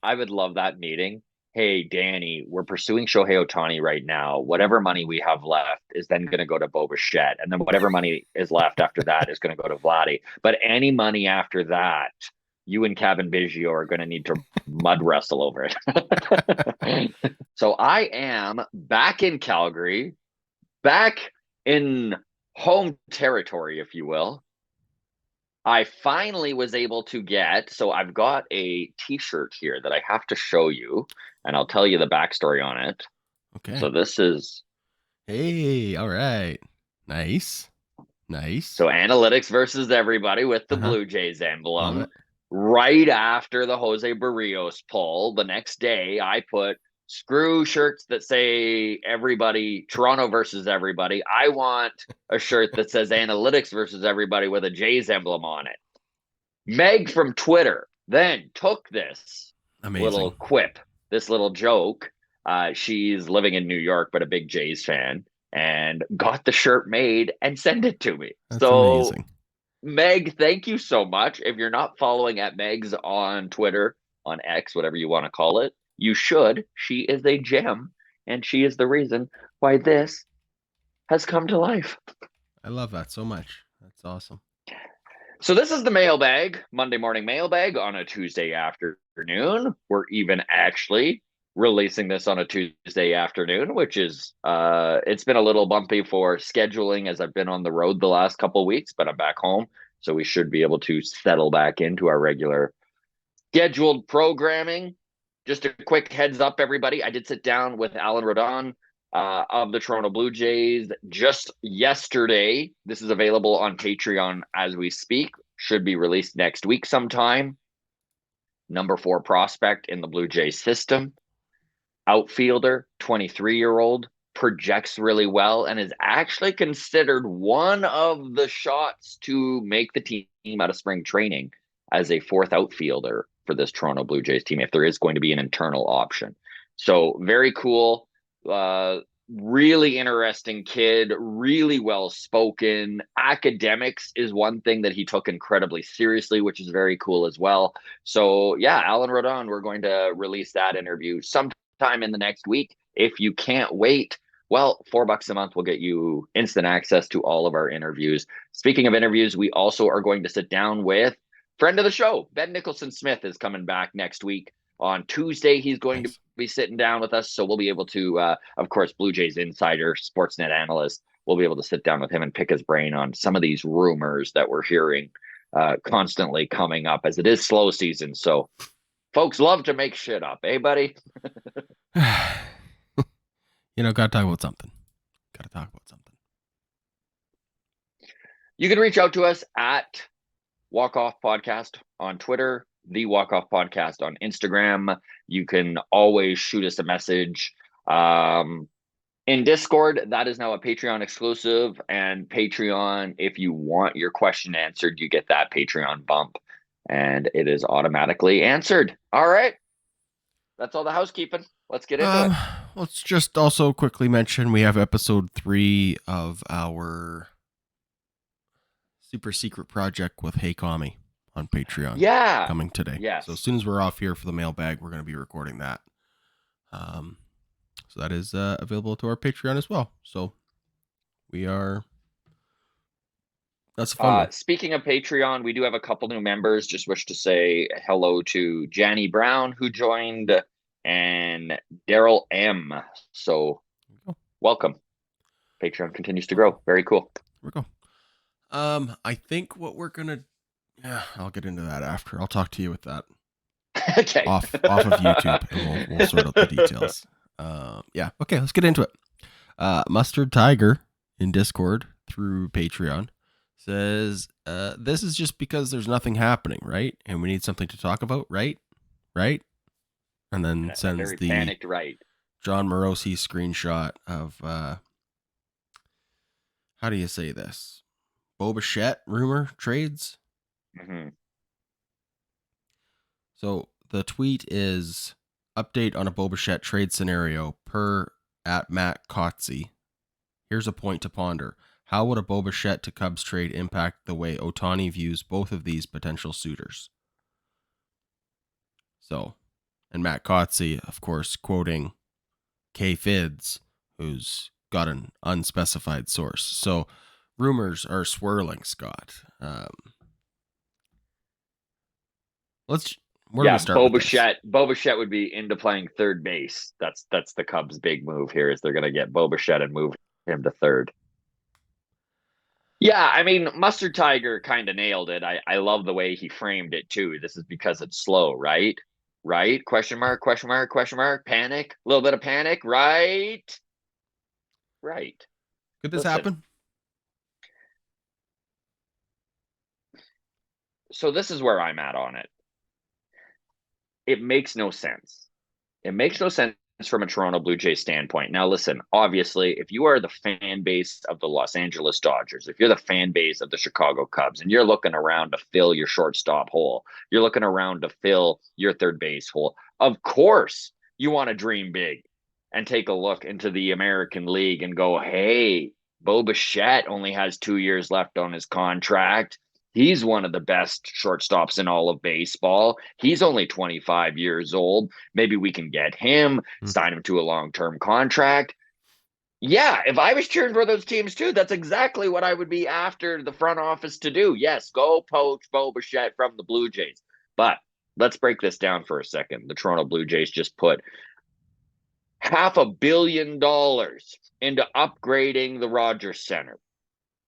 I would love that meeting. Hey, Danny, we're pursuing Shohei Ohtani right now. Whatever money we have left is then going to go to Bo Bichette. And then whatever money is left after that is going to go to Vladdy. But any money after that, you and Cabin Biggio are going to need to mud wrestle over it. So I am back in Calgary, back in home territory, if you will. I finally was able to get, so I've got a t-shirt here that I have to show you, and I'll tell you the backstory on it. Okay. So this is Hey, all right. Nice. Nice. so analytics versus everybody with the Uh-huh. Blue Jays Love emblem. it. Right after the Jose Barrios poll, the next day I put screw shirts that say everybody, Toronto versus everybody. I want a shirt that says analytics versus everybody with a Jays emblem on it. Meg from Twitter then took this little Amazing. quip, this little joke. She's living in New York, but a big Jays fan, and got the shirt made and sent it to me. That's So, amazing. Meg, thank you so much. If you're not following at Meg's on Twitter, on X, whatever you want to call it, you should. She is a gem, and she is the reason why this has come to life. I love that so much. That's awesome. So this is the mailbag, Monday morning mailbag on a Tuesday afternoon. We're even actually releasing this on a Tuesday afternoon, which is it's been a little bumpy for scheduling as I've been on the road the last couple of weeks, but I'm back home, so we should be able to settle back into our regular scheduled programming. Just a quick heads up, everybody. I did sit down with Alan Rodon of the Toronto Blue Jays just yesterday. This is available on Patreon as we speak. Should be released next week sometime. Number 4 prospect in the Blue Jays system. Outfielder, 23-year-old, projects really well and is actually considered one of the shots to make the team out of spring training as a fourth outfielder for this Toronto Blue Jays team if there is going to be an internal option. So very cool. Really interesting kid, really well spoken. Academics is one thing that he took incredibly seriously, which is very cool as well. So yeah, Alan Rodon, we're going to release that interview sometime in the next week. If you can't wait, well, $4 a month will get you instant access to all of our interviews. Speaking of interviews, we also are going to sit down with friend of the show, Ben Nicholson Smith is coming back next week. On Tuesday, he's going to Nice. be sitting down with us. So we'll be able to, of course, Blue Jays insider, Sportsnet analyst, we'll be able to sit down with him and pick his brain on some of these rumors that we're hearing constantly coming up as it is slow season. So folks love to make shit up, eh, buddy? Gotta talk about something. Gotta talk about something. You can reach out to us at Walk Off Podcast on Twitter, the Walk Off Podcast on Instagram. You can always shoot us a message. In Discord, that is now a Patreon exclusive. And Patreon, if you want your question answered, you get that Patreon bump and it is automatically answered. All right. That's all the housekeeping. Let's get into it. Um, let's just also quickly mention we have episode 3 of our super secret project with Hey Kami on Patreon Yeah. coming today. So as Yes. soon as we're off here for the mailbag, we're going to be recording that. So that is available to our Patreon as well. So we are. That's a fun one. Speaking of Patreon, we do have a couple new members. Just wish to say hello to Janny Brown, who joined, and Daryl M. So welcome. Patreon continues to grow. Very cool. Here we go. I think what we're gonna. Yeah, I'll get into that after. I'll talk to you with that Okay. off of YouTube, and we'll sort out the details. Yeah. Okay. Let's get into it. Mustard Tiger in Discord through Patreon says, "This is just because there's nothing happening, right? And we need something to talk about, right? Right?" And then A sends very the panicked right. John Morosi screenshot of how do you say this? Bo Bichette rumor trades. Mm-hmm. So the tweet is update on a Bo Bichette trade scenario per at Matt Kotze. Here's a point to ponder. How would a Bo Bichette to Cubs trade impact the way Ohtani views both of these potential suitors? So And Matt Kotze, of course, quoting K Fids, who's got an unspecified source. So rumors are swirling, Scott. Where do we Yeah, start with this? Bo Bichette would be into playing third base. That's the Cubs' big move here. Is they're going to get Bo Bichette and move him to third. Yeah, I mean, Mustard Tiger kind of nailed it. I love the way he framed it too. This is because it's slow, right? Right? Question mark, question mark, question mark. Panic, a little bit of panic, right? Right. Could this Listen, happen? so this is where I'm at on it. It makes no sense. It makes no sense from a Toronto Blue Jays standpoint. Now, listen, obviously, if you are the fan base of the Los Angeles Dodgers, if you're the fan base of the Chicago Cubs, and you're looking around to fill your shortstop hole, you're looking around to fill your third base hole, of course you want to dream big and take a look into the American League and go, hey, Bo Bichette only has 2 years left on his contract. He's one of the best shortstops in all of baseball. He's only 25 years old. Maybe we can get him, sign him to a long-term contract. Yeah, if I was cheering for those teams too, that's exactly what I would be after the front office to do. Yes, go poach Bo Bichette from the Blue Jays. But let's break this down for a second. The Toronto Blue Jays just put $500 million into upgrading the Rogers Center.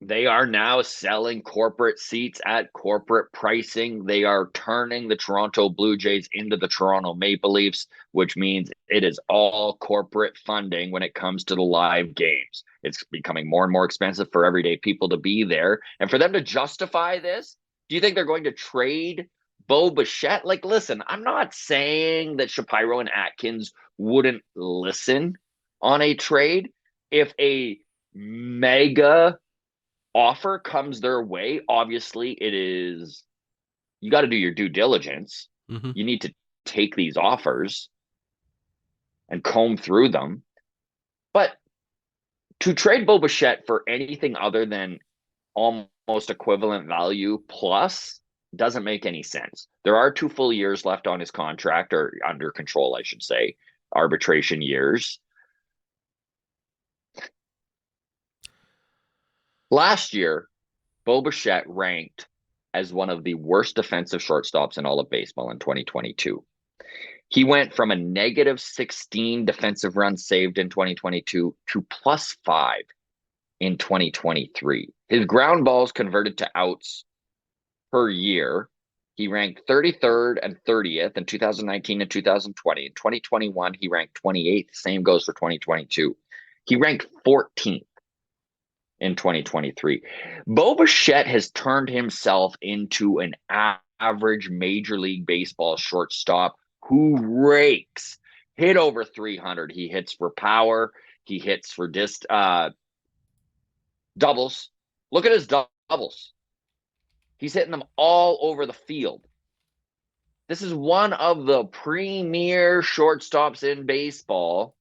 They are now selling corporate seats at corporate pricing. They are turning the Toronto Blue Jays into the Toronto Maple Leafs, which means it is all corporate funding when it comes to the live games. It's becoming more and more expensive for everyday people to be there. And for them to justify this, do you think they're going to trade Bo Bichette? Like, listen, I'm not saying that Shapiro and Atkins wouldn't listen on a trade if a mega offer comes their way. Obviously, it is, you got to do your due diligence. Mm-hmm. You need to take these offers and comb through them. But to trade Bo Bichette for anything other than almost equivalent value plus doesn't make any sense. There are 2 full years left on his contract, or under control, I should say, arbitration years. Last year, Bo Bichette ranked as one of the worst defensive shortstops in all of baseball in 2022. He went from a negative 16 defensive runs saved in 2022 to plus 5 in 2023. His ground balls converted to outs per year. He ranked 33rd and 30th in 2019 and 2020. In 2021, he ranked 28th. Same goes for 2022. He ranked 14th in 2023. Bo Bichette has turned himself into an average Major League Baseball shortstop who rakes. Hit over 300. He hits for power. He hits for doubles. Look at his doubles. He's hitting them all over the field. This is one of the premier shortstops in baseball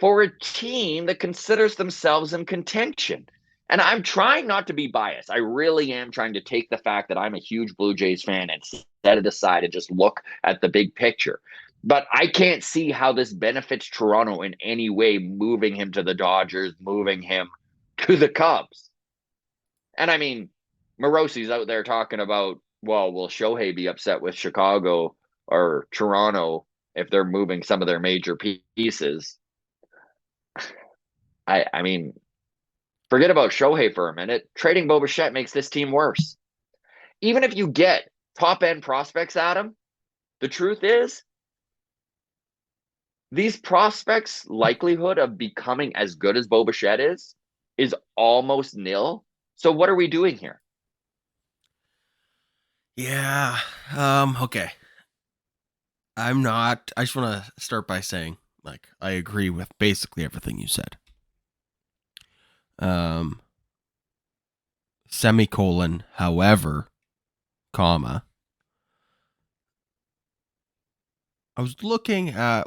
for a team that considers themselves in contention. And I'm trying not to be biased. I really am trying to take the fact that I'm a huge Blue Jays fan and set it aside and just look at the big picture. But I can't see how this benefits Toronto in any way, moving him to the Dodgers, moving him to the Cubs. And I mean, Morosi's out there talking about, well, will Shohei be upset with Chicago or Toronto if they're moving some of their major pieces? I mean, forget about Shohei for a minute. Trading Bo Bichette makes this team worse. Even if you get top-end prospects at him, the truth is, these prospects' likelihood of becoming as good as Bo Bichette is almost nil. So what are we doing here? Yeah. Okay. I just want to start by saying, like, I agree with basically everything you said. Semicolon, however, comma. I was looking at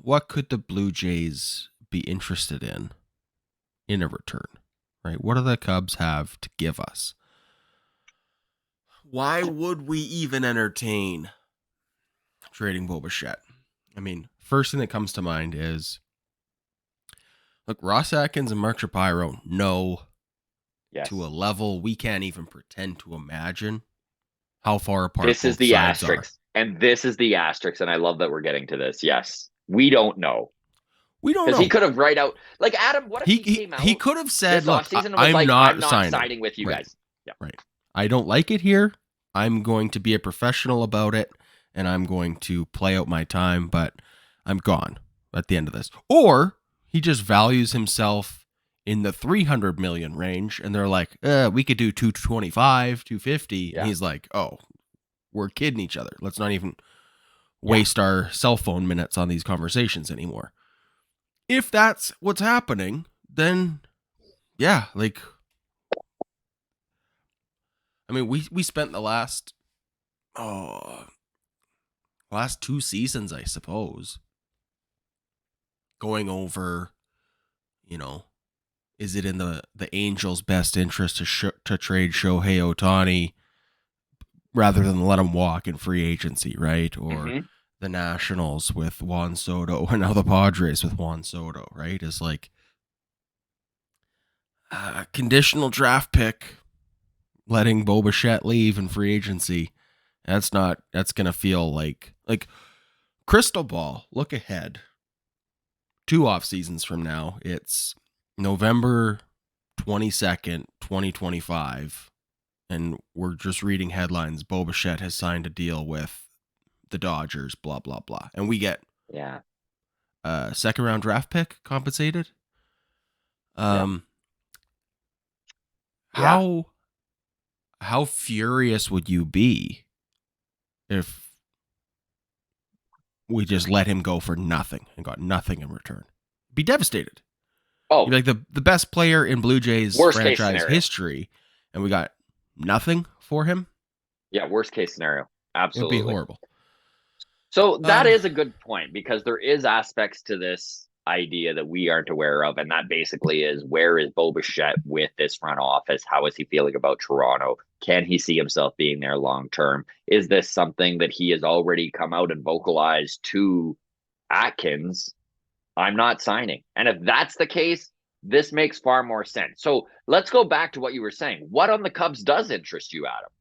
what could the Blue Jays be interested in a return, right? What do the Cubs have to give us? Why would we even entertain trading Bo Bichette. I mean, first thing that comes to mind is, look, Ross Atkins and Mark Shapiro know to a level we can't even pretend to imagine how far apart this is both the sides are. asterisk. And this is the asterisk, and I love that we're getting to this. Yes. We don't know. We don't know. Because he could have right out, like Adam, what if he came out? He could have said, look, I'm not signing with you guys. Yeah. Right. I don't like it here. I'm going to be a professional about it, and I'm going to play out my time, but I'm gone at the end of this. Or he just values himself in the 300 million range, and they're like, we could do 225, 250. Yeah. And he's like, oh, we're kidding each other. Let's not even waste our cell phone minutes on these conversations anymore. If that's what's happening, then yeah, like, I mean, we spent the last 2 seasons, I suppose, going over, is it in the Angels' best interest to trade Shohei Ohtani rather than let him walk in free agency, right? Or the Nationals with Juan Soto, and now the Padres with Juan Soto, right? Is like a conditional draft pick, letting Bo Bichette leave in free agency. That's going to feel like crystal ball, look ahead. 2 off seasons from now, it's November 22nd, 2025, and we're just reading headlines. Bo Bichette has signed a deal with the Dodgers, blah, blah, blah. And we get a second round draft pick compensated. How furious would you be if we just let him go for nothing and got nothing in return? Be devastated. Oh, you'd be like the best player in Blue Jays franchise history, and we got nothing for him. Yeah, worst case scenario. Absolutely. It'd be horrible. So that is a good point, because there is aspects to this idea that we aren't aware of, and that basically is, where is Bo Bichette with this front office? How is he feeling about Toronto? Can he see himself being there long term? Is this something that he has already come out and vocalized to Atkins? I'm not signing. And if that's the case, this makes far more sense. So let's go back to what you were saying. What on the Cubs does interest you, Adam?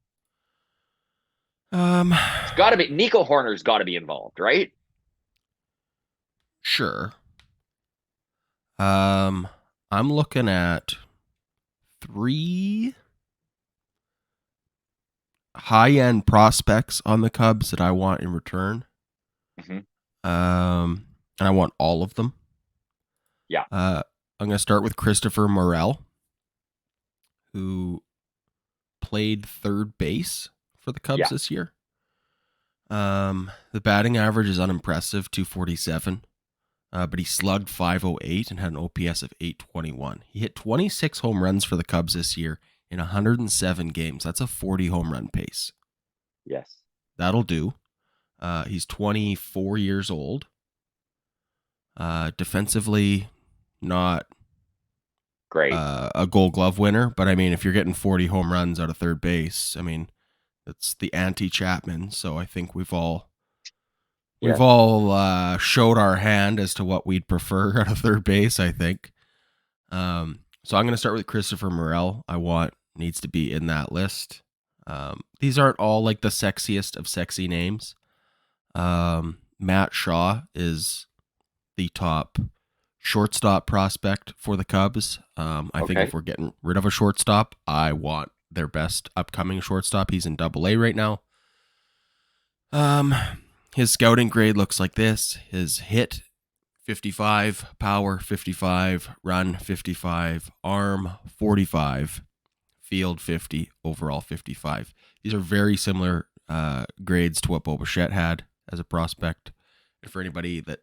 It's got to be Nico Horner's got to be involved, right? Sure. I'm looking at 3 high-end prospects on the Cubs that I want in return. And I want all of them. Yeah. I'm going to start with Christopher Morel, who played third base for the Cubs this year. The batting average is unimpressive, 247. But he slugged .508 and had an OPS of 821. He hit 26 home runs for the Cubs this year in 107 games. That's a 40 home run pace. Yes. That'll do. He's 24 years old. Defensively, not great. A Gold Glove winner, but I mean, if you're getting 40 home runs out of third base, I mean, it's the anti-Chapman. So I think we've all showed our hand as to what we'd prefer out of third base, I think. So I'm going to start with Christopher Morel. Needs to be in that list. These aren't all like the sexiest of sexy names. Matt Shaw is the top shortstop prospect for the Cubs. I think if we're getting rid of a shortstop, I want their best upcoming shortstop. He's in AA right now. His scouting grade looks like this. His hit, 55, power, 55, run, 55, arm, 45, field, 50, overall, 55. These are very similar grades to what Bo Bichette had as a prospect. And for anybody that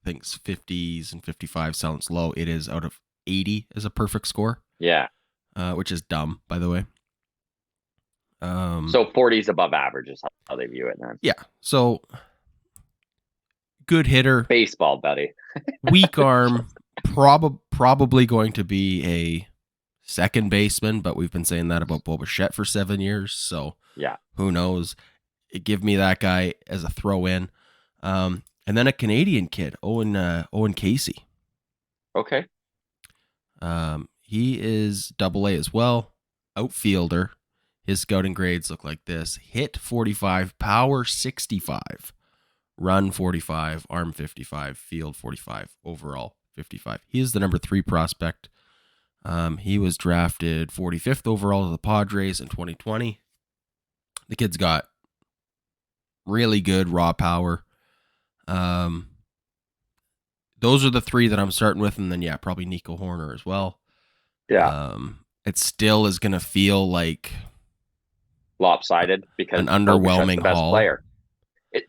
thinks 50s and 55 sounds low, it is out of 80 as a perfect score. Yeah. Which is dumb, by the way. So 40 is above average is how they view it then. Yeah. So good hitter. Baseball, buddy. Weak arm. Probably going to be a second baseman, but we've been saying that about Bo Bichette for 7 years. So yeah, who knows? Give me that guy as a throw in. And then a Canadian kid, Owen Casey. Okay. He is AA as well, outfielder. His scouting grades look like this: hit 45, power 65, run 45, arm 55, field 45, overall 55. He is the number 3 prospect. He was drafted 45th overall to the Padres in 2020. The kid's got really good raw power. Those are the 3 that I'm starting with, and then probably Nico Horner as well. Yeah. It still is going to feel like Lopsided because an underwhelming the best haul. player.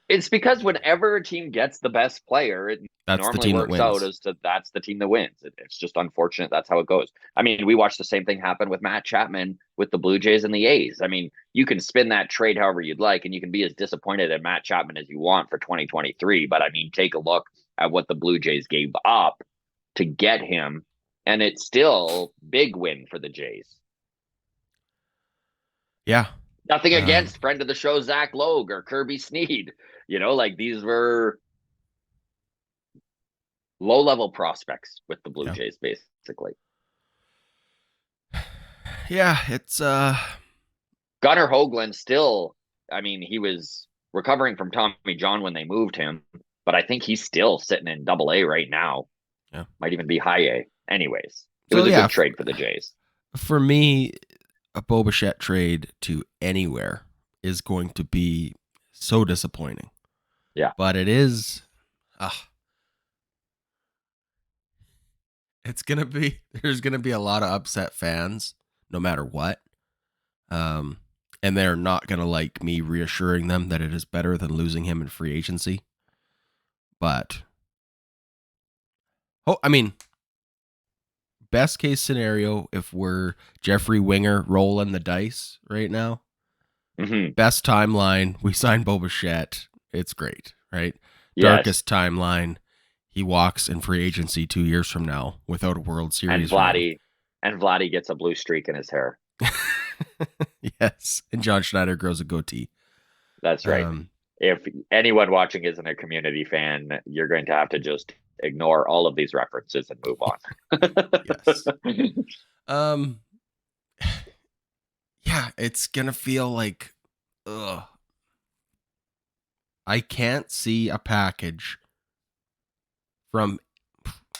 It's because whenever a team gets the best player, it That's the normally team that works wins. out as to that's the team that wins. It's just unfortunate that's how it goes. I mean, we watched the same thing happen with Matt Chapman with the Blue Jays and the A's. I mean, you can spin that trade however you'd like, and you can be as disappointed at Matt Chapman as you want for 2023. But I mean, take a look at what the Blue Jays gave up to get him, and it's still big win for the Jays. Yeah. Nothing against friend of the show, Zach Logue or Kirby Sneed. Like these were low-level prospects with the Blue Jays, basically. Yeah, it's Gunnar Hoagland still, I mean, he was recovering from Tommy John when they moved him, but I think he's still sitting in AA right now. Yeah. Might even be high A. Anyways, it was a good trade for the Jays. For me, a Bichette trade to anywhere is going to be so disappointing. Yeah. But it is there's going to be a lot of upset fans no matter what. And they're not going to like me reassuring them that it is better than losing him in free agency. But best case scenario, if we're Jeffrey Winger rolling the dice right now, best timeline, we sign Bichette. It's great, right? Yes. Darkest timeline, he walks in free agency 2 years from now without a World Series. And Vladdy gets a blue streak in his hair. Yes, and John Schneider grows a goatee. That's right. If anyone watching isn't a Community fan, you're going to have to just ignore all of these references and move on. Yes. Yeah, it's gonna feel like, I can't see a package from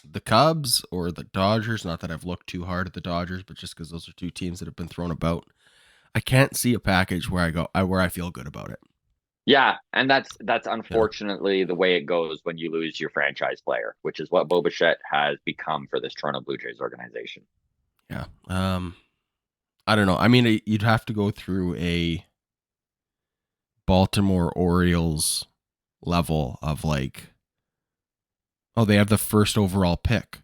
the Cubs or the Dodgers. Not that I've looked too hard at the Dodgers, but just because those are 2 teams that have been thrown about. I can't see a package where I feel good about it. Yeah, and that's unfortunately the way it goes when you lose your franchise player, which is what Bichette has become for this Toronto Blue Jays organization. Yeah. I don't know. I mean, you'd have to go through a Baltimore Orioles level of like, they have the first overall pick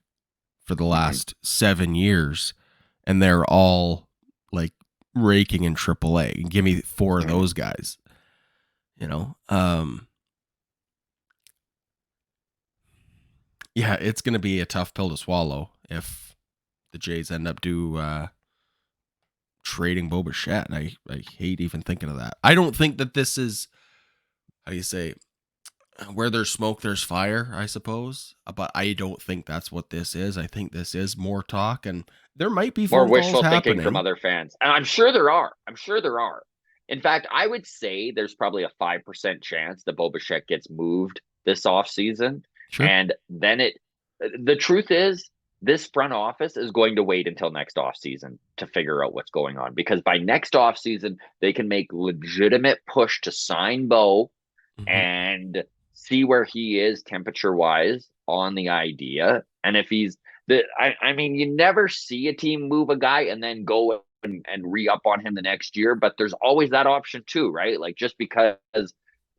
for the last 7 years, and they're all like raking in AAA. Give me 4 of those guys. Yeah, it's going to be a tough pill to swallow if the Jays end up trading Bichette. And I hate even thinking of that. I don't think that this is, how do you say, where there's smoke, there's fire, I suppose. But I don't think that's what this is. I think this is more talk, and there might be more wishful thinking from other fans. And I'm sure there are. In fact, I would say there's probably a 5% chance that Bichette gets moved this offseason. Sure. And then the truth is, this front office is going to wait until next offseason to figure out what's going on. Because by next offseason, they can make legitimate push to sign Bo and see where he is temperature-wise on the idea. And if he's I mean, you never see a team move a guy and then go and re-up on him the next year, but there's always that option too, right? Like just because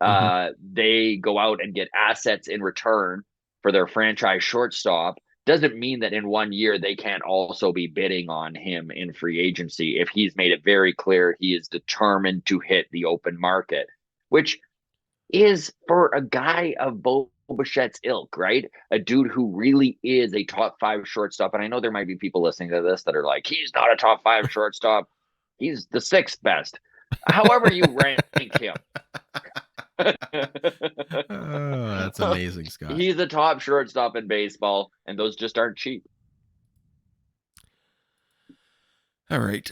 they go out and get assets in return for their franchise shortstop doesn't mean that in 1 year they can't also be bidding on him in free agency if he's made it very clear he is determined to hit the open market, which is for a guy of Bichette's ilk, right? A dude who really is a top 5 shortstop. And I know there might be people listening to this that are like, he's not a top 5 shortstop. He's the 6th best. However you rank him. Oh, that's amazing, Scott. He's the top shortstop in baseball, and those just aren't cheap. All right.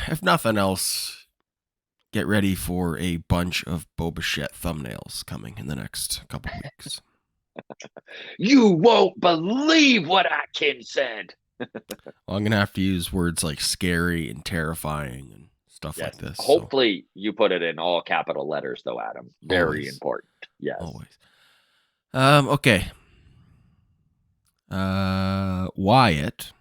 If nothing else, get ready for a bunch of Bichette thumbnails coming in the next couple weeks. You won't believe what Atkins said. Well, I'm gonna have to use words like scary and terrifying and stuff Yes. like this. Hopefully, you put it in all capital letters, though, Adam. Very Always. important. Yes. Always. Okay. Wyatt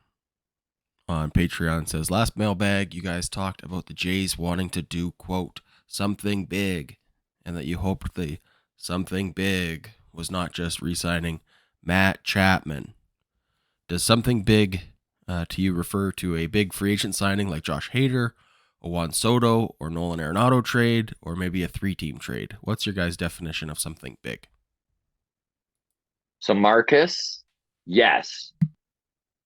on Patreon says, last mailbag, you guys talked about the Jays wanting to do, quote, something big, and that you hoped the something big was not just re-signing Matt Chapman. Does something big to you refer to a big free agent signing like Josh Hader, a Juan Soto, or Nolan Arenado trade, or maybe a 3-team trade? What's your guys' definition of something big? So, Marcus, yes,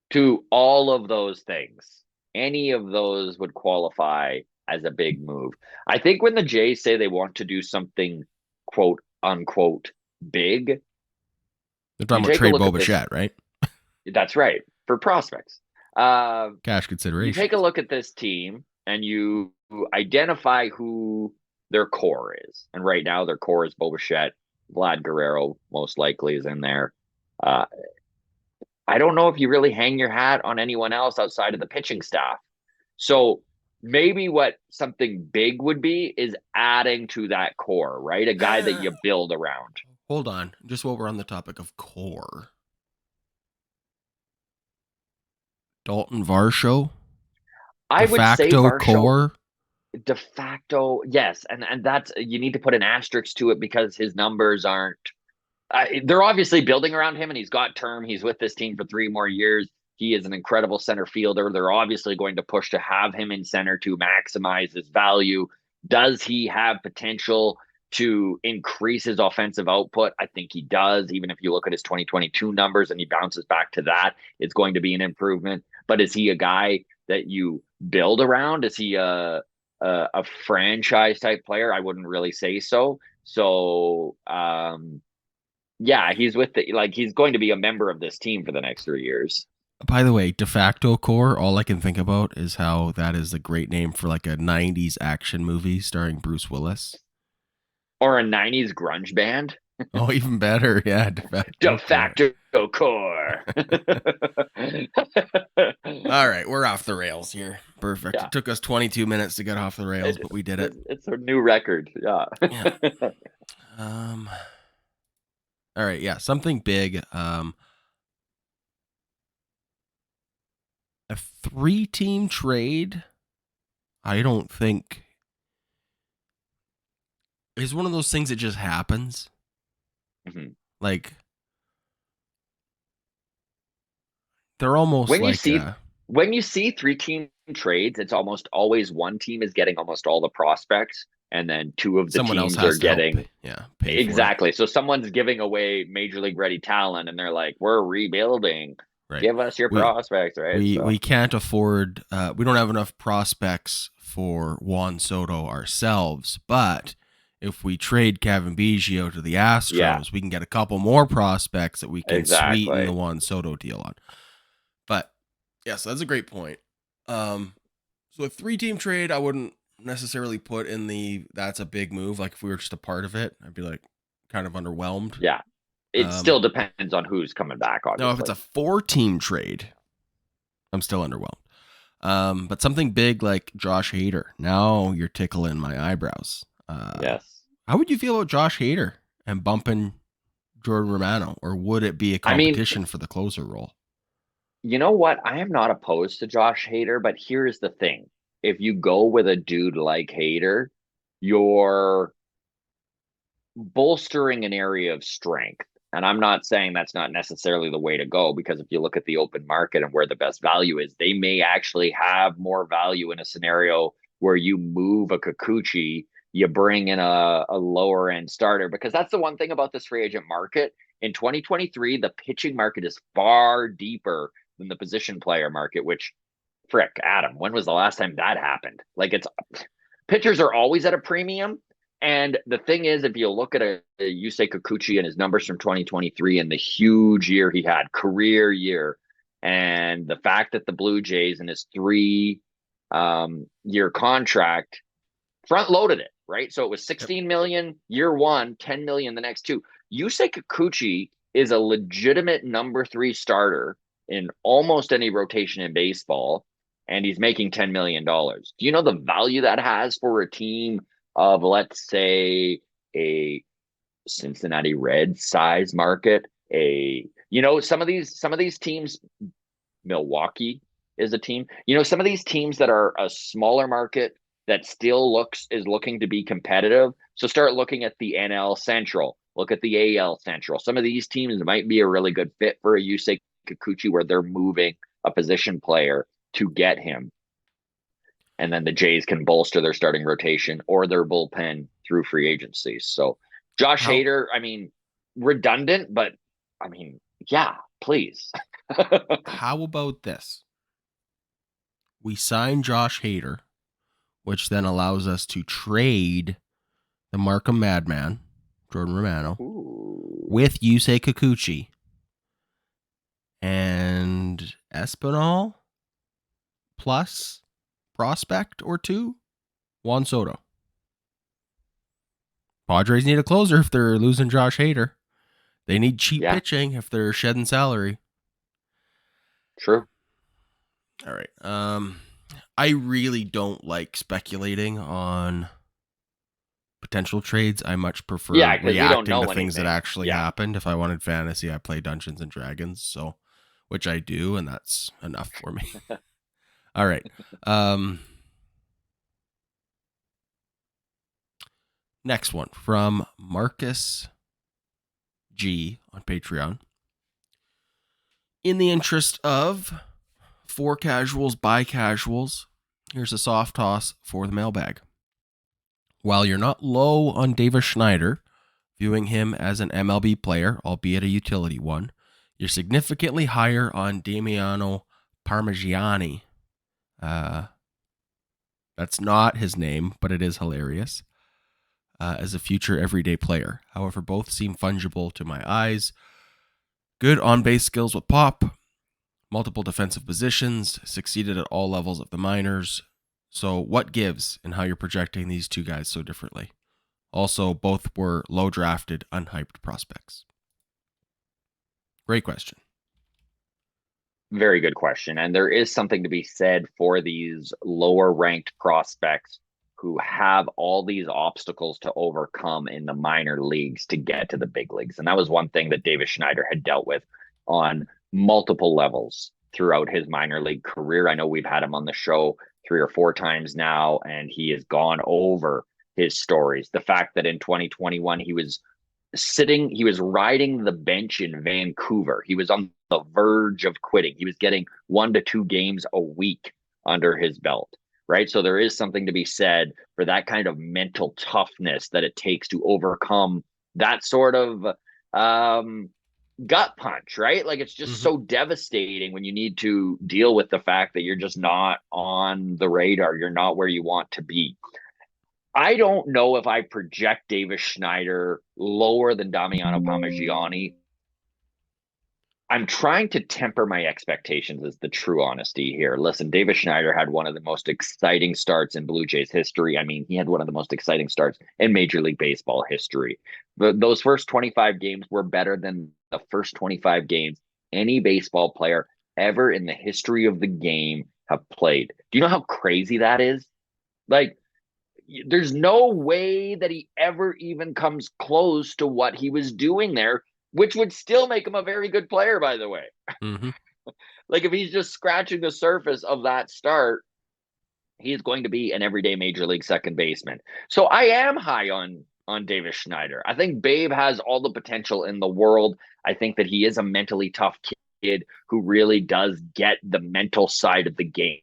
to all of those things. Any of those would qualify as a big move. I think when the Jays say they want to do something, quote unquote, big, They're talking about trade Bo Bichette, right? That's right, for prospects. Cash consideration. You take a look at this team and you identify who their core is. And right now, their core is Bo Bichette. Vlad Guerrero most likely is in there. I don't know if you really hang your hat on anyone else outside of the pitching staff. So maybe what something big would be is adding to that core, right? A guy that you build around. Hold on. Just while we're on the topic of core. Dalton Varsho? I would say Varsho, core? De facto, yes. And that's, you need to put an asterisk to it because his numbers aren't, they're obviously building around him and he's got term. He's with this team for 3 more years. He is an incredible center fielder. They're obviously going to push to have him in center to maximize his value. Does he have potential to increase his offensive output? I think he does. Even if you look at his 2022 numbers and he bounces back to that, it's going to be an improvement. But is he a guy that you build around? Is he a franchise type player? I wouldn't really say so. So, yeah, he's he's going to be a member of this team for the next 3 years. By the way, de facto core, all I can think about is how that is a great name for like a 90s action movie starring Bruce Willis. Or a 90s grunge band. Oh, even better. Yeah, de facto core. All right, we're off the rails here. Perfect. Yeah. It took us 22 minutes to get off the rails, but we did it. It's a new record. Yeah. All right, yeah, something big. A 3-team trade, I don't think, is one of those things that just happens. Mm-hmm. Like, they're almost when you see 3-team trades, it's almost always one team is getting almost all the prospects, and then 2 of the teams are getting exactly. So someone's giving away major league ready talent, and they're like, "We're rebuilding. Right. Give us your prospects." Right? We can't afford. We don't have enough prospects for Juan Soto ourselves, but if we trade Kevin Biggio to the Astros, we can get a couple more prospects that we can sweeten the Juan Soto deal on. But yes, that's a great point. So a 3-team trade, I wouldn't necessarily put in that's a big move. Like if we were just a part of it, I'd be like kind of underwhelmed. Yeah. It still depends on who's coming back, obviously. No, if it's a 4-team trade, I'm still underwhelmed. But something big like Josh Hader, now you're tickling my eyebrows. Yes. How would you feel about Josh Hader and bumping Jordan Romano? Or would it be a competition for the closer role? You know what? I am not opposed to Josh Hader, but here's the thing. If you go with a dude like Hader, you're bolstering an area of strength. And I'm not saying that's not necessarily the way to go, because if you look at the open market and where the best value is, they may actually have more value in a scenario where you move a Kikuchi, you bring in a lower end starter, because that's the one thing about this free agent market. In 2023, the pitching market is far deeper than the position player market, which, frick, Adam, when was the last time that happened? Like, pitchers are always at a premium, And the thing is, if you look at a Yusei Kikuchi and his numbers from 2023 and the huge year he had, career year, and the fact that the Blue Jays in his 3 year contract front loaded it, right? So it was 16 million year one, 10 million the next two. Yusei Kikuchi is a legitimate number 3 starter in almost any rotation in baseball, and he's making $10 million. Do you know the value that has for a team of, let's say, a Cincinnati Reds size market? Some of these teams, Milwaukee is a team. Some of these teams that are a smaller market that still is looking to be competitive. So start looking at the NL Central. Look at the AL Central. Some of these teams might be a really good fit for a Yusei Kikuchi where they're moving a position player to get him. And then the Jays can bolster their starting rotation or their bullpen through free agency. So Josh Hader, I mean, redundant, but I mean, yeah, please. How about this? We sign Josh Hader, which then allows us to trade the Markham Madman, Jordan Romano, with Yusei Kikuchi and Espinal plus prospect or two, Juan Soto. Padres need a closer if they're losing Josh Hader. They need cheap pitching if they're shedding salary. True. All right. I really don't like speculating on potential trades. I much prefer reacting to things that actually happened. If I wanted fantasy, I play Dungeons and Dragons, so which I do, and that's enough for me. All right. Next one from Marcus G on Patreon. In the interest of for casuals by casuals, here's a soft toss for the mailbag. While you're not low on Davis Schneider, viewing him as an MLB player, albeit a utility one, you're significantly higher on Damiano Parmigiani. That's not his name, but it is hilarious. As a future everyday player. However, both seem fungible to my eyes. Good on-base skills with pop, multiple defensive positions, succeeded at all levels of the minors. So what gives in how you're projecting these two guys so differently? Also, both were low-drafted, unhyped prospects. Great question. Very good question. And there is something to be said for these lower-ranked prospects who have all these obstacles to overcome in the minor leagues to get to the big leagues. And that was one thing that Davis Schneider had dealt with on multiple levels throughout his minor league career. I know we've had him on the show 3 or 4 times now, and he has gone over his stories. The fact that in 2021, he was riding the bench in Vancouver. He was on the verge of quitting. He was getting 1 to 2 games a week under his belt. Right. So there is something to be said for that kind of mental toughness that it takes to overcome that sort of gut punch. Right. Like it's just so devastating when you need to deal with the fact that you're just not on the radar. You're not where you want to be. I don't know if I project Davis Schneider lower than Damiano Parmigiani. I'm trying to temper my expectations is the true honesty here. Listen, Davis Schneider had one of the most exciting starts in Blue Jays history. I mean, he had one of the most exciting starts in Major League Baseball history. Those first 25 games were better than the first 25 games any baseball player ever in the history of the game have played. Do you know how crazy that is? Like, there's no way that he ever even comes close to what he was doing there, which would still make him a very good player, by the way. Like if he's just scratching the surface of that start, he's going to be an everyday major league second baseman. So I am high on Davis Schneider. I think Babe has all the potential in the world. I think that he is a mentally tough kid who really does get the mental side of the game.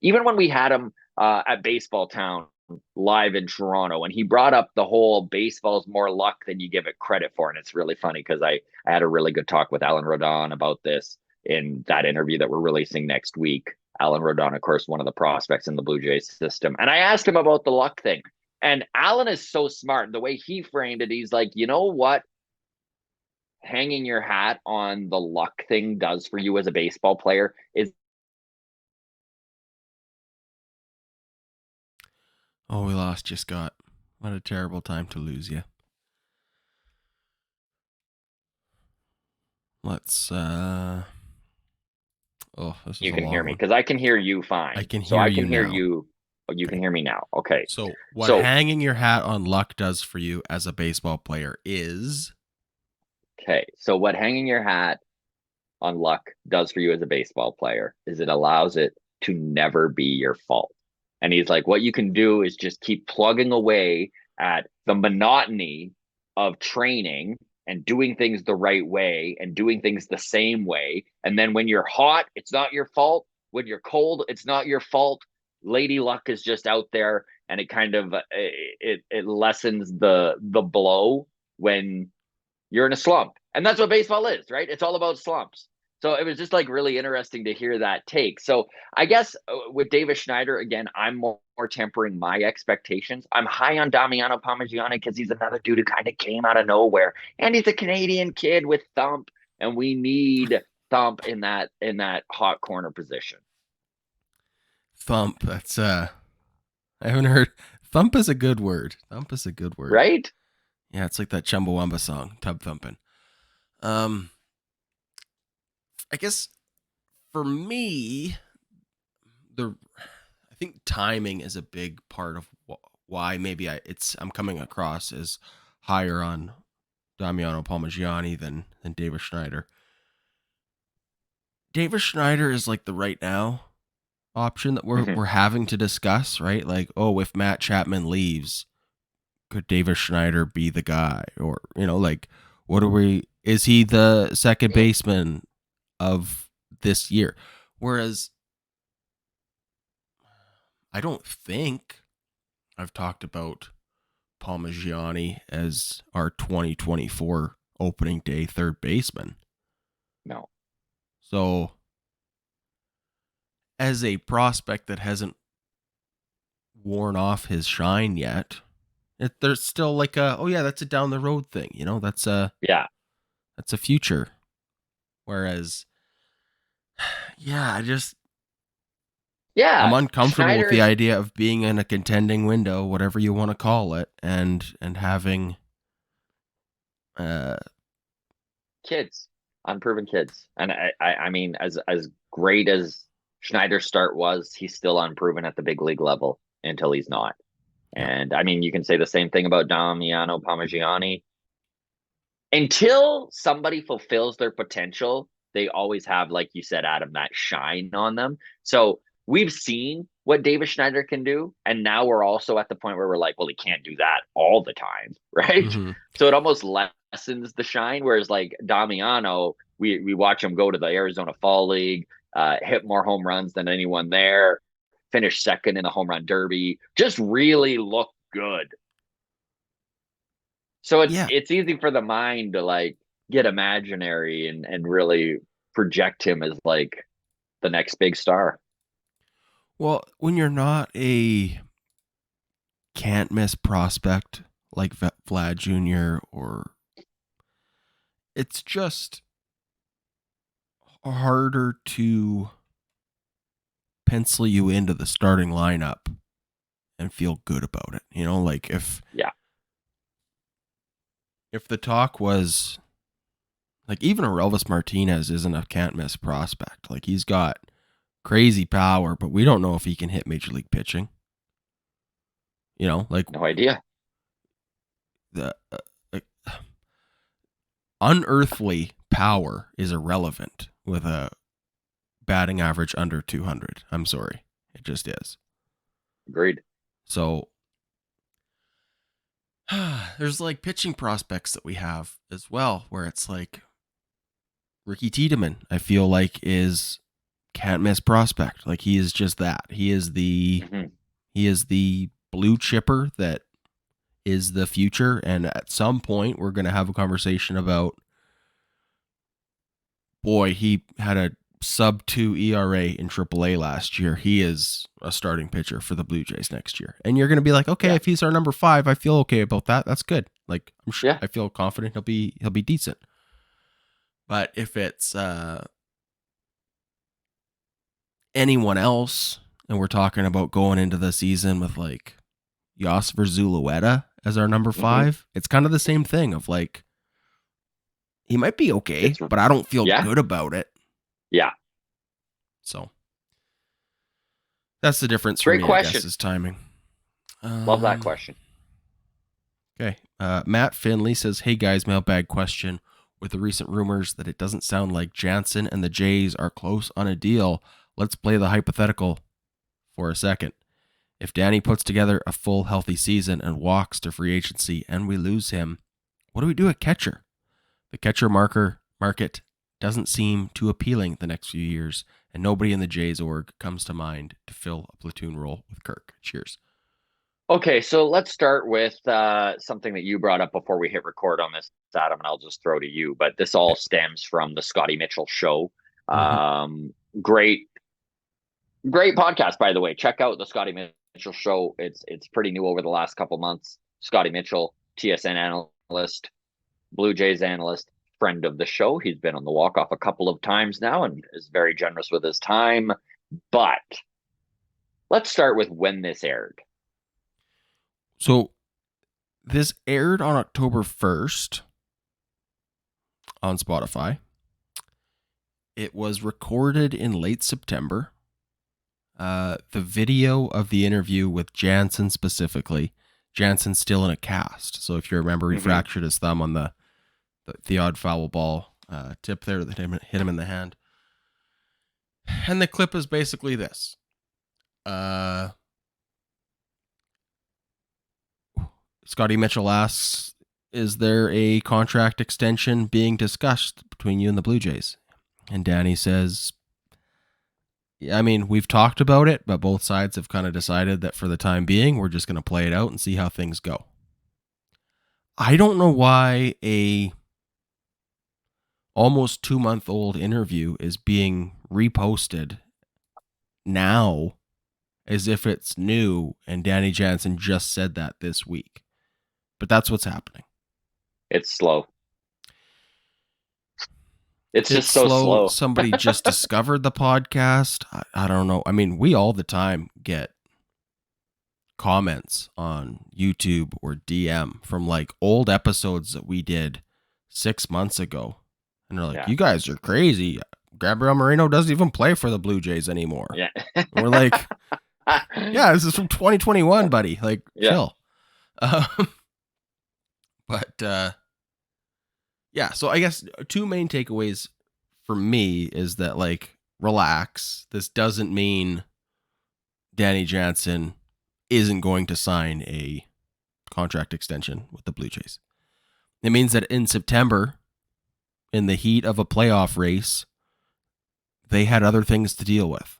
Even when we had him at Baseball Town live in Toronto, and he brought up the whole baseball's more luck than you give it credit for. And it's really funny because I had a really good talk with Alan Rodon about this in that interview that we're releasing next week. Alan Rodon, of course, one of the prospects in the Blue Jays system. And I asked him about the luck thing. And Allen is so smart. The way he framed it, he's like, you know what? Hanging your hat on the luck thing does for you as a baseball player is. Oh, we lost you, Scott. What a terrible time to lose you. Let's this is You a can hear long me one. because I can hear you fine. I can So hear I you can hear now. you. You can Okay. hear me now. Okay. So what So hanging your hat on luck does for you as a baseball player is okay. So what hanging your hat on luck does for you as a baseball player is it allows it to never be your fault. And he's like, what you can do is just keep plugging away at the monotony of training and doing things the right way and doing things the same way. And then when you're hot, it's not your fault. When you're cold, it's not your fault. Lady luck is just out there, and it kind of it lessens the blow when you're in a slump. And that's what baseball is, right? It's all about slumps. So it was just like really interesting to hear that take. So I guess with Davis Schneider, again, I'm more tempering my expectations. I'm high on Damiano Parmigiani because he's another dude who kind of came out of nowhere. And he's a Canadian kid with thump. And we need thump in that hot corner position. thump. That's I haven't heard thump is a good word. Thump is a good word. Right? Yeah, it's like that Chumbawamba song, tub thumping. I guess for me, I think timing is a big part of why maybe I'm coming across as higher on Damiano Parmigiani than Davis Schneider. Davis Schneider is like the right now option that we're having to discuss, right? Like, oh, if Matt Chapman leaves, could Davis Schneider be the guy? Or, like, is he the second baseman of this year? Whereas I don't think I've talked about Parmigiani as our 2024 opening day third baseman. No. So, as a prospect that hasn't worn off his shine yet, there's still like that's a down the road thing, that's a future. Whereas, I'm uncomfortable with the idea of being in a contending window, whatever you want to call it, and having kids, unproven kids. And I mean, as great as Schneider's start was, he's still unproven at the big league level until he's not. Yeah. And I mean, you can say the same thing about Damiano Parmigiani. Until somebody fulfills their potential, they always have, like you said, Adam, that shine on them. So we've seen what Davis Schneider can do. And now we're also at the point where we're like, well, he can't do that all the time, right? Mm-hmm. So it almost lessens the shine. Whereas like Damiano, we watch him go to the Arizona Fall League, hit more home runs than anyone there, finish second in the home run derby, just really look good. So it's easy for the mind to like get imaginary and really project him as like the next big star. Well, when you're not a can't miss prospect like Vlad Jr., or it's just harder to pencil you into the starting lineup and feel good about it. Like if the talk was like, even Aurelvis Martinez isn't a can't miss prospect. Like, he's got crazy power, but we don't know if he can hit major league pitching. Like, No idea. The unearthly power is irrelevant with a batting average under 200. I'm sorry. It just is. Agreed. So there's like pitching prospects that we have as well, where it's like Ricky Tiedemann, I feel like, is can't miss prospect. Like, he is just that. He is the blue chipper that is the future. And at some point we're going to have a conversation about, boy, he had a sub 2 ERA in AAA last year. He is a starting pitcher for the Blue Jays next year. And you're going to be like, okay, Yeah. if he's our number 5, I feel okay about that. That's good. Like, I'm sure, Yeah. I feel confident he'll be decent. But if it's anyone else, and we're talking about going into the season with like Yosver Zulueta as our number 5, it's kind of the same thing of like, he might be okay, but I don't feel good about it. Yeah. So that's the difference Great for me, question. I guess, is timing. Love that question. Okay. Matt Finley says, hey guys, mailbag question. With the recent rumors that it doesn't sound like Jansen and the Jays are close on a deal, let's play the hypothetical for a second. If Danny puts together a full healthy season and walks to free agency and we lose him, what do we do at catcher? The catcher market doesn't seem too appealing the next few years, and nobody in the Jays org comes to mind to fill a platoon role with Kirk. Cheers. Okay, so let's start with something that you brought up before we hit record on this, Adam, and I'll just throw to you. But this all stems from the Scotty Mitchell show. Great podcast, by the way. Check out the Scotty Mitchell show. It's pretty new over the last couple months. Scotty Mitchell, TSN analyst, Blue Jays analyst, friend of the show. He's been on the walk-off a couple of times now and is very generous with his time. But let's start with when this aired. So this aired on October 1st on Spotify. It was recorded in late September. The video of the interview with Jansen specifically, Jansen's still in a cast. So if you remember, he fractured his thumb on the odd foul ball tip there that hit him in the hand. And the clip is basically this. Scotty Mitchell asks, is there a contract extension being discussed between you and the Blue Jays? And Danny says, I mean, we've talked about it, but both sides have kind of decided that for the time being, we're just going to play it out and see how things go. I don't know why a almost 2-month-old interview is being reposted now as if it's new and Danny Jansen just said that this week. But that's what's happening. It's slow. It's just so slow. Somebody just discovered the podcast. I don't know. I mean, we all the time get comments on YouTube or DM from like old episodes that we did 6 months ago. And they're like, you guys are crazy. Gabriel Moreno doesn't even play for the Blue Jays anymore. Yeah. We're like, yeah, this is from 2021, buddy. Like, chill. But yeah, so I guess 2 main takeaways for me is that, like, relax. This doesn't mean Danny Jansen isn't going to sign a contract extension with the Blue Jays. It means that in September, in the heat of a playoff race, they had other things to deal with.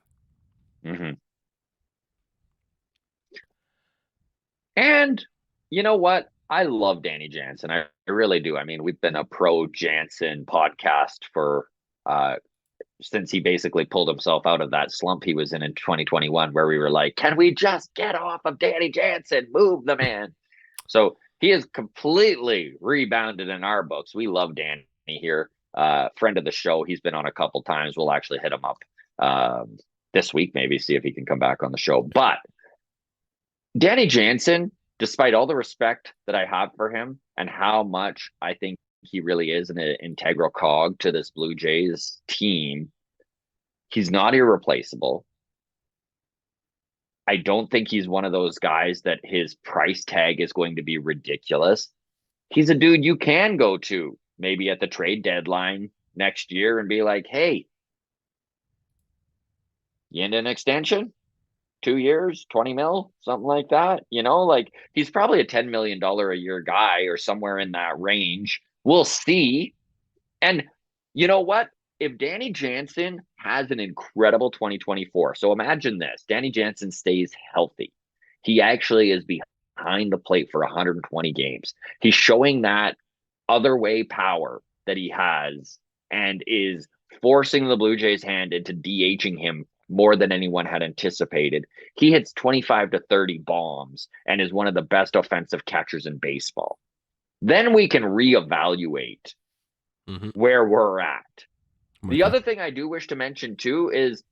And you know what? I love Danny Jansen. I really do. I mean, we've been a pro Jansen podcast for since he basically pulled himself out of that slump he was in 2021, where we were like, can we just get off of Danny Jansen? Move the man. So he has completely rebounded in our books. We love Danny here. Friend of the show. He's been on a couple times. We'll actually hit him up this week, maybe see if he can come back on the show. But Danny Jansen, despite all the respect that I have for him and how much I think he really is an integral cog to this Blue Jays team, he's not irreplaceable. I don't think he's one of those guys that his price tag is going to be ridiculous. He's a dude you can go to maybe at the trade deadline next year and be like, hey, you into an extension? 2 years, 20 mil, something like that. You know, like he's probably a $10 million a year guy or somewhere in that range. We'll see. And you know what? If Danny Jansen has an incredible 2024, so imagine this, Danny Jansen stays healthy. He actually is behind the plate for 120 games. He's showing that other way power that he has and is forcing the Blue Jays' hand into DHing him more than anyone had anticipated. He hits 25 to 30 bombs and is one of the best offensive catchers in baseball. Then we can reevaluate where we're at. The other thing I do wish to mention too is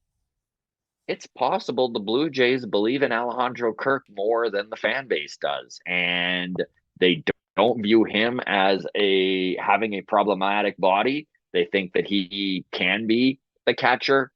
it's possible the Blue Jays believe in Alejandro Kirk more than the fan base does, and they don't view him as having a problematic body. They think that he can be the catcher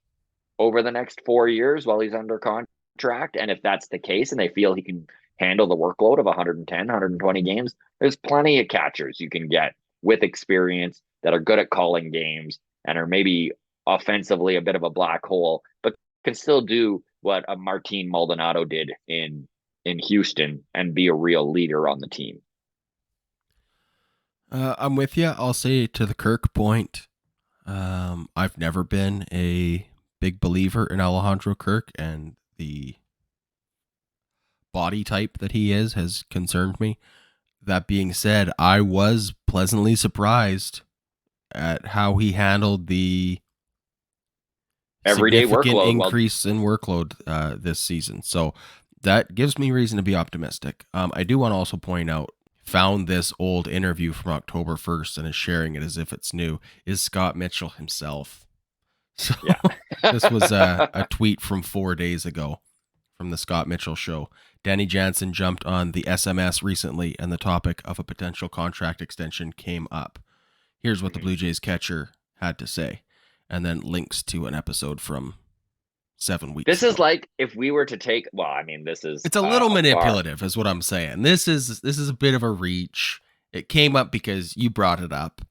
over the next 4 years while he's under contract. And if that's the case and they feel he can handle the workload of 110, 120 games, there's plenty of catchers you can get with experience that are good at calling games and are maybe offensively a bit of a black hole, but can still do what a Martin Maldonado did in Houston and be a real leader on the team. I'm with you. I'll say to the Kirk point, I've never been a big believer in Alejandro Kirk, and the body type that he is has concerned me. That being said, I was pleasantly surprised at how he handled the everyday workload increase in workload this season. So that gives me reason to be optimistic. I do want to also point out, found this old interview from October 1st and is sharing it as if it's new, is Scott Mitchell himself. So yeah. This was a tweet from 4 days ago from the Scott Mitchell show. Danny Jansen jumped on the SMS recently and the topic of a potential contract extension came up. Here's what the Blue Jays catcher had to say, and then links to an episode from 7 weeks This ago. is like if we were to take, well, I mean, this is... It's a little manipulative is what I'm saying. This is a bit of a reach. It came up because you brought it up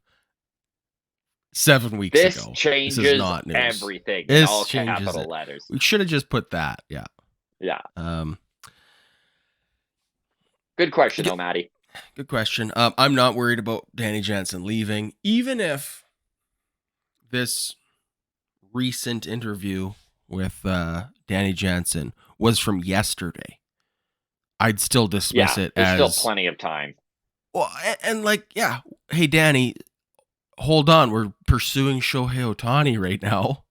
7 weeks ago. This changes this is not news. Everything in all capital letters. We should have just put that. Yeah. Yeah. Good question, though, Matty. Good question. I'm not worried about Danny Jansen leaving, even if this recent interview with Danny Jansen was from yesterday. I'd still dismiss it as... there's still plenty of time. Well, and like, yeah, hey, Danny, hold on. We're pursuing Shohei Ohtani right now.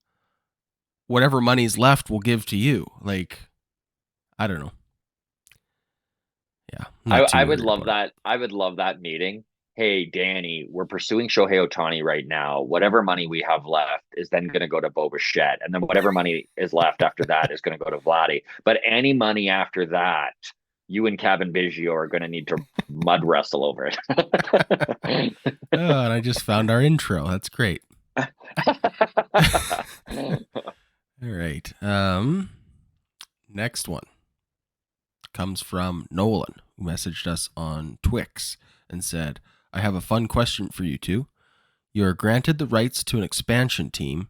Whatever money's left, we'll give to you. Like, I don't know. Yeah, I would love that. I would love that meeting. Hey, Danny, we're pursuing Shohei Ohtani right now. Whatever money we have left is then going to go to Bo Bichette. And then whatever money is left after that is going to go to Vladdy. But any money after that, you and Kevin Biggio are going to need to mud wrestle over it. And I just found our intro. That's great. All right. Next one comes from Nolan, who messaged us on Twix and said, I have a fun question for you two. You are granted the rights to an expansion team,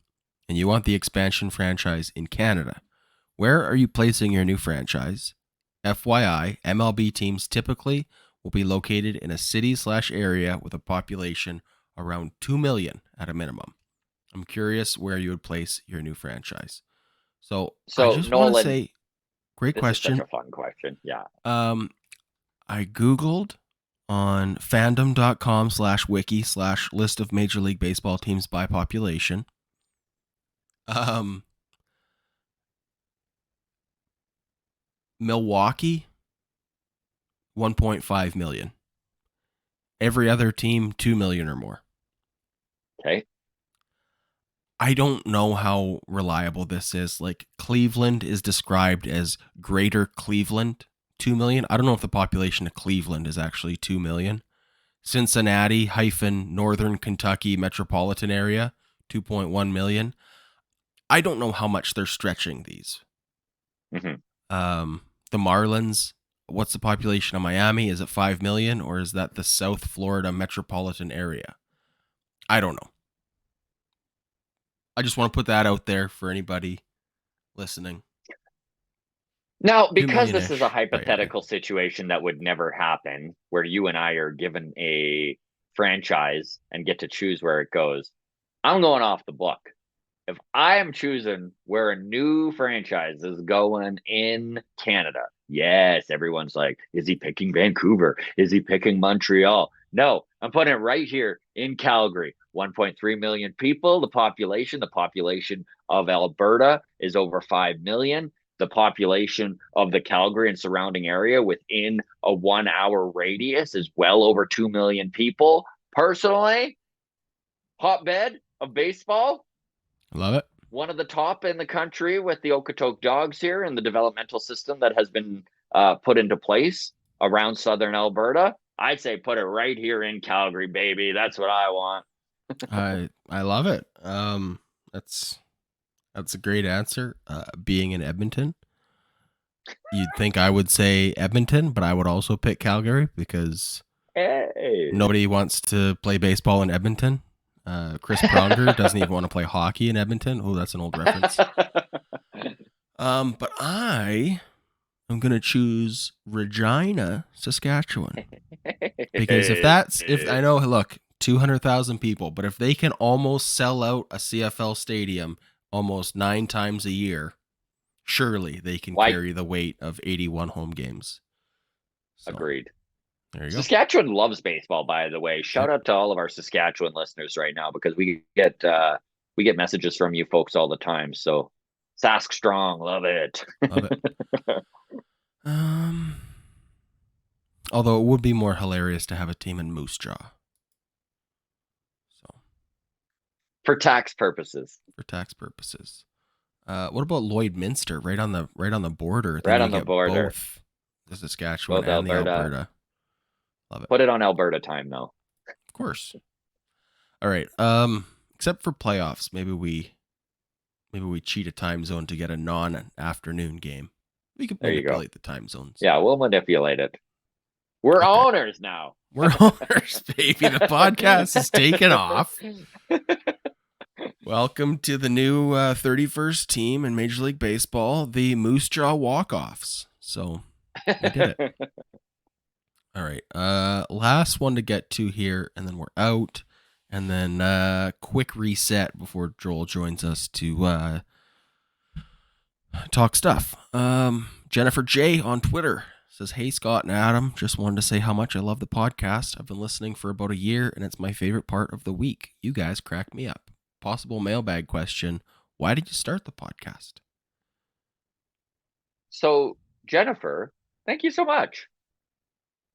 and you want the expansion franchise in Canada. Where are you placing your new franchise? FYI, MLB teams typically will be located in a city/area with a population around 2 million at a minimum. I'm curious where you would place your new franchise. So I just want to say, great question. Is such a fun question. Yeah. I Googled on fandom.com/wiki/list of Major League Baseball teams by population. Milwaukee, 1.5 million. Every other team, 2 million or more. Okay. I don't know how reliable this is. Like, Cleveland is described as Greater Cleveland, 2 million. I don't know if the population of Cleveland is actually 2 million. Cincinnati - Northern Kentucky metropolitan area, 2.1 million. I don't know how much they're stretching these. Mm-hmm. The Marlins, what's the population of Miami? Is it 5 million, or is that the South Florida metropolitan area? I don't know. I just want to put that out there for anybody listening. Now, because this is a hypothetical situation that would never happen, where you and I are given a franchise and get to choose where it goes, I'm going off the book. If I am choosing where a new franchise is going in Canada, yes, everyone's like, is he picking Vancouver? Is he picking Montreal? No, I'm putting it right here in Calgary, 1.3 million people. The population of Alberta is over 5 million. The population of the Calgary and surrounding area within a 1 hour radius is well over 2 million people. Personally, hotbed of baseball. Love it. One of the top in the country with the Okotoks Dogs here and the developmental system that has been put into place around southern Alberta. I'd say put it right here in Calgary, baby. That's what I want. I love it. That's a great answer. Being in Edmonton, you'd think I would say Edmonton, but I would also pick Calgary because nobody wants to play baseball in Edmonton. Chris Pronger doesn't even want to play hockey in Edmonton. Oh, that's an old reference. But I am going to choose Regina, Saskatchewan. Because if I know, look, 200,000 people, but if they can almost sell out a CFL stadium almost 9 times a year, surely they can carry the weight of 81 home games. So, agreed. There you go. Saskatchewan loves baseball, by the way. Shout out to all of our Saskatchewan listeners right now because we get messages from you folks all the time. So Sask strong, love it. Love it. Although it would be more hilarious to have a team in Moose Jaw. So for tax purposes. What about Lloydminster? Right on the border. Right on the border. Both the Saskatchewan and the Alberta. Love it. Put it on Alberta time though. Of course. All right. Except for playoffs, maybe we cheat a time zone to get a non-afternoon game. We can manipulate the time zones. Yeah, we'll manipulate it. We're owners now. We're owners, baby. The podcast is taking off. Welcome to the new 31st team in Major League Baseball, the Moose Jaw Walk-Offs. So we did it. All right. Last one to get to here, and then we're out. And then quick reset before Joel joins us to talk stuff. Jennifer J on Twitter says, "Hey, Scott and Adam, just wanted to say how much I love the podcast. I've been listening for about a year, and it's my favorite part of the week. You guys crack me up. Possible mailbag question. Why did you start the podcast?" So, Jennifer, thank you so much.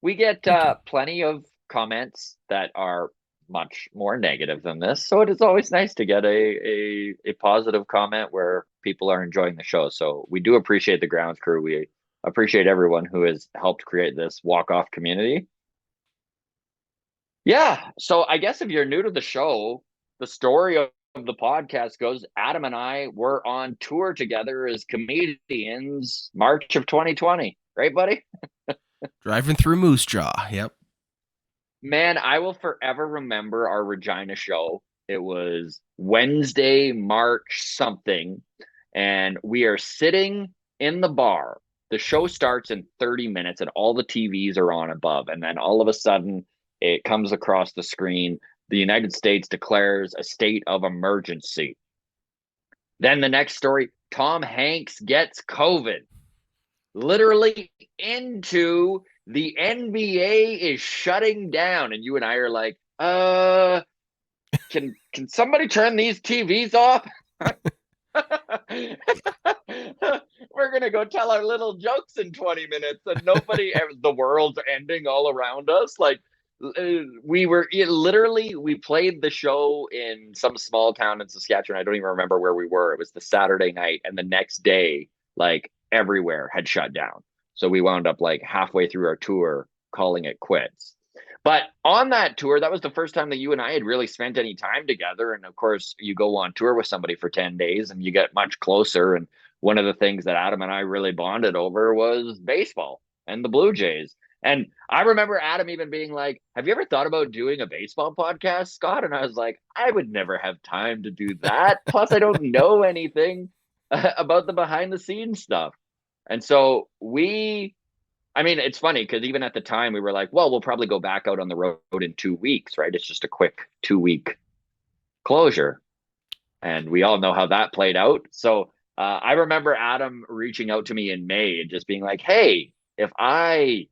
We get plenty of comments that are much more negative than this. So it is always nice to get a positive comment where people are enjoying the show. So we do appreciate the grounds crew. We appreciate everyone who has helped create this walk-off community. Yeah. So I guess if you're new to the show, the story of the podcast goes, Adam and I were on tour together as comedians March of 2020. Right, buddy? Driving through Moose Jaw. Yep. Man, I will forever remember our Regina show. It was Wednesday, March something, and we are sitting in the bar. The show starts in 30 minutes, and all the TVs are on above. And then all of a sudden, it comes across the screen. The United States declares a state of emergency. Then the next story, Tom Hanks gets COVID. Literally into the NBA is shutting down, and you and I are like, can somebody turn these TVs off? We're gonna go tell our little jokes in 20 minutes, and the world's ending all around us. Like we played the show in some small town in Saskatchewan. I don't even remember where we were. It was the Saturday night, and the next day, like everywhere had shut down. So we wound up like halfway through our tour calling it quits. But on that tour, that was the first time that you and I had really spent any time together. And of course, you go on tour with somebody for 10 days and you get much closer. And one of the things that Adam and I really bonded over was baseball and the Blue Jays. And I remember Adam even being like, have you ever thought about doing a baseball podcast, Scott? And I was like, I would never have time to do that. Plus, I don't know anything about the behind the scenes stuff. And so it's funny because even at the time we were like, well, we'll probably go back out on the road in 2 weeks, right? It's just a quick 2-week closure. And we all know how that played out. So I remember Adam reaching out to me in May and just being like, hey, if I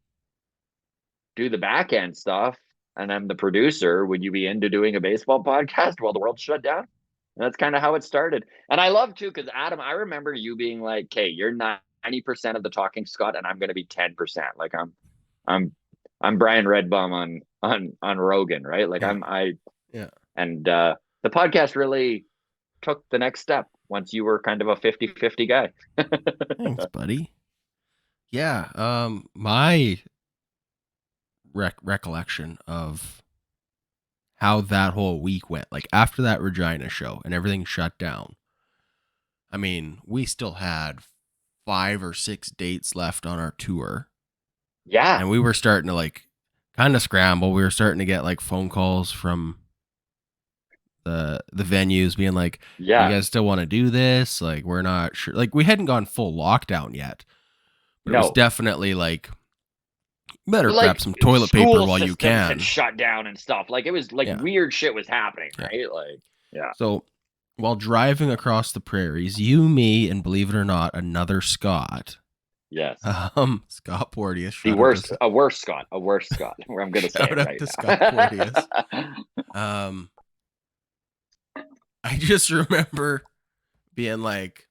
do the back end stuff, and I'm the producer. Would you be into doing a baseball podcast while the world shut down? And that's kind of how it started. And I love too, because Adam, I remember you being like, "Okay, you're 90% of the talking, Scott, and I'm going to be 10%." Like I'm Brian Redbaum on Rogan, right? Like Yeah. Yeah. and the podcast really took the next step once you were kind of a 50-50 guy. Thanks, buddy. Yeah. My recollection of how that whole week went, like after that Regina show and everything shut down. I mean, we still had 5 or 6 dates left on our tour. Yeah. And we were starting to like kind of scramble. We were starting to get like phone calls from the venues being like, Yeah. "You guys still want to do this? Like, we're not sure." Like, we hadn't gone full lockdown yet, but it was definitely like, better grab some toilet paper while you can. Had shut down and stuff. Like, it was like weird shit was happening, right? Like, yeah. So while driving across the prairies, you, me, and believe it or not, another Scott. Yes. Scott Porteous. A worse Scott. Where I'm gonna say it right to Scott Porteous. I just remember being like,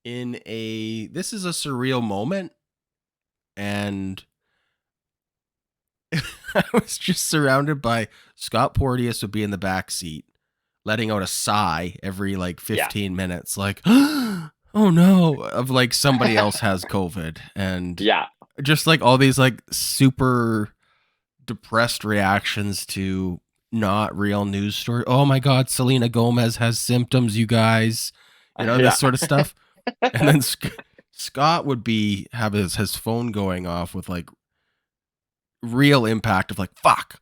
this is a surreal moment, and I was just surrounded by Scott Porteous would be in the back seat, letting out a sigh every like 15 minutes, like, "Oh no," of like somebody else has COVID, and just like all these like super depressed reactions to not real news story. "Oh my God, Selena Gomez has symptoms, you guys," this sort of stuff. And then Scott would have his phone going off with like real impact of like, "Fuck,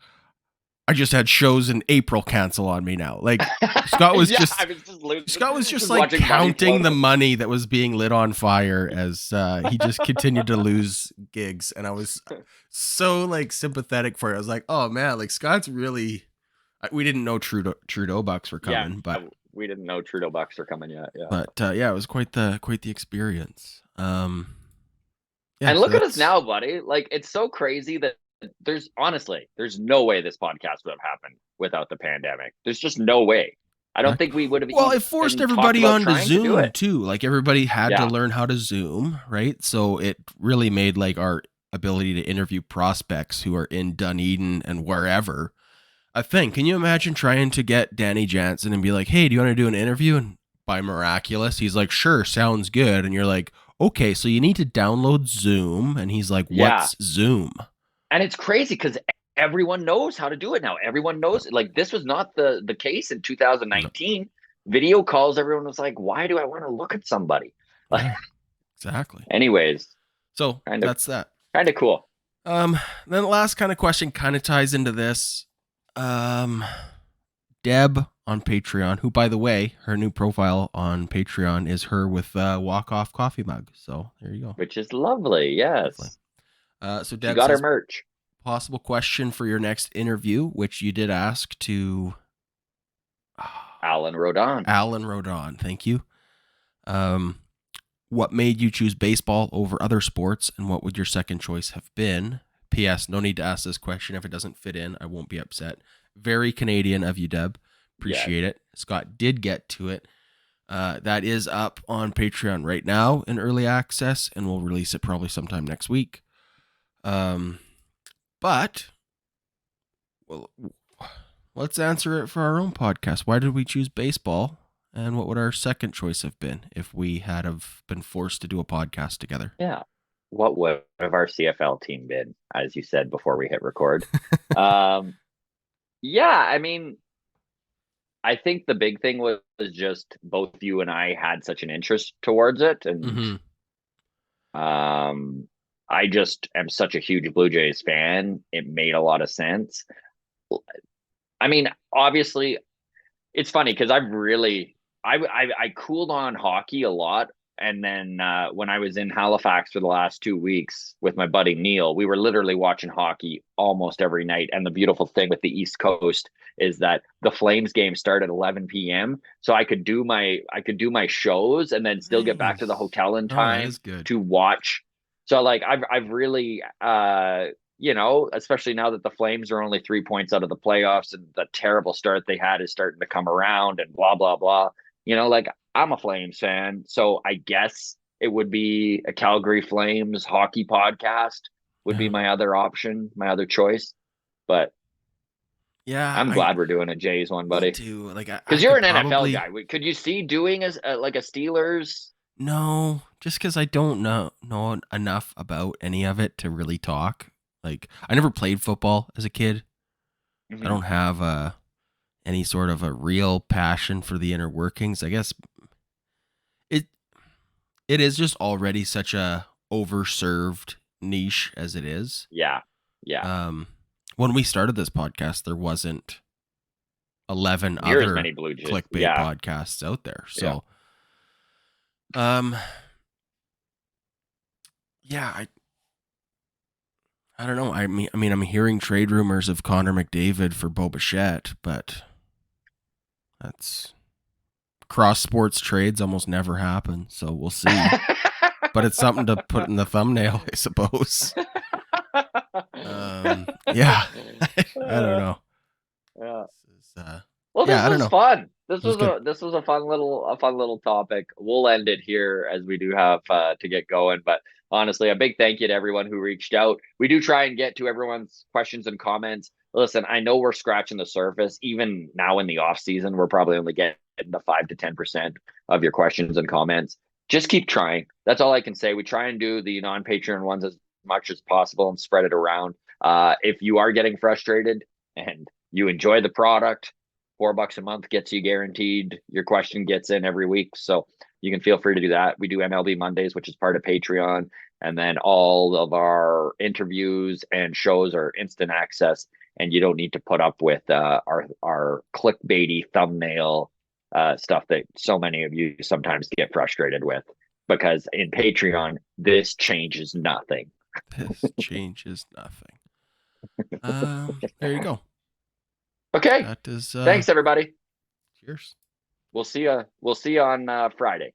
I just had shows in April cancel on me now." Like Scott was Scott was just like counting the money that was being lit on fire as he just continued to lose gigs. And I was so like sympathetic for it. I was like, oh man, like Scott's really, we didn't know Trudeau bucks were coming, but we didn't know Trudeau bucks were coming yet. Yeah. But it was quite the experience. And look at us now, buddy. Like, it's so crazy that there's no way this podcast would have happened without the pandemic. There's just no way. I don't think we would have. Well, it forced everybody onto Zoom too. Like, everybody had to learn how to Zoom, right? So it really made like our ability to interview prospects who are in Dunedin and wherever a thing. Can you imagine trying to get Danny Jansen and be like, "Hey, do you want to do an interview?" And by miraculous, he's like, "Sure, sounds good." And you're like, "Okay, so you need to download Zoom." And he's like, "What's Zoom?" And it's crazy because everyone knows how to do it now. Everyone knows it. Like, this was not the case in 2019. No. Video calls, everyone was like, "Why do I want to look at somebody?" Yeah, exactly. Anyways, so that's that. Kind of cool. Then the last kind of question kind of ties into this. Deb on Patreon, who, by the way, her new profile on Patreon is her with a walk-off coffee mug. So there you go. Which is lovely. Yes. Lovely. So Deb, she got her merch. Possible question for your next interview, which you did ask to Alan Rodon. Alan Rodon, thank you. What made you choose baseball over other sports, and what would your second choice have been? P.S. No need to ask this question. If it doesn't fit in, I won't be upset. Very Canadian of you, Deb. Appreciate it. Scott did get to it. That is up on Patreon right now in early access, and we'll release it probably sometime next week. But well, let's answer it for our own podcast. Why did we choose baseball? And what would our second choice have been if we had have been forced to do a podcast together? Yeah. What would have our CFL team been, as you said before we hit record? Yeah, I mean, I think the big thing was just both you and I had such an interest towards it. And I just am such a huge Blue Jays fan. It made a lot of sense. I mean, obviously, it's funny because I cooled on hockey a lot. And then when I was in Halifax for the last 2 weeks with my buddy Neil, we were literally watching hockey almost every night. And the beautiful thing with the East Coast is that the Flames game started at 11 p.m. So I could do my shows and then still get back to the hotel in time to watch. So like I've really especially now that the Flames are only 3 points out of the playoffs and the terrible start they had is starting to come around and blah, blah, blah. Like I'm a Flames fan. So I guess it would be a Calgary Flames hockey podcast would be Yeah. my other option, my other choice. But Yeah, I'm glad we're doing a Jays one, me buddy. too. Like I Because you're could an NFL probably guy. Could you see doing like a Steelers? no, just because I don't know enough about any of it to really talk. Like I never played football as a kid. I Mhm. don't have any sort of a real passion for the inner workings. I guess it it is just already such a overserved niche as it is. Yeah. Yeah. Um, when we started this podcast, there wasn't 11 Near as other many Blue Jays. clickbait Yeah. podcasts out there. Yeah. So, yeah, I don't know. I mean, I'm hearing trade rumors of Connor McDavid for Bichette, but that's cross sports trades almost never happen. So we'll see. But it's something to put in the thumbnail, I suppose. Yeah, I don't know. Yeah. This is, Well, yeah, this I don't was know. fun. This It was was good. a fun little topic. We'll end it here as we do have to get going. But honestly, a big thank you to everyone who reached out. We do try and get to everyone's questions and comments. Listen, I know we're scratching the surface. Even now in the off season, we're probably only getting the 5 to 10% of your questions and comments. Just keep trying. That's all I can say. We try and do the non-Patreon ones as much as possible and spread it around. If you are getting frustrated and you enjoy the product, $4 a month gets you guaranteed. Your question gets in every week. So you can feel free to do that. We do MLB Mondays, which is part of Patreon. And then all of our interviews and shows are instant access. And you don't need to put up with our clickbaity thumbnail stuff that so many of you sometimes get frustrated with. Because in Patreon, this changes nothing. This changes nothing. There you go. Okay. That is Thanks, everybody. cheers. We'll see you on Friday.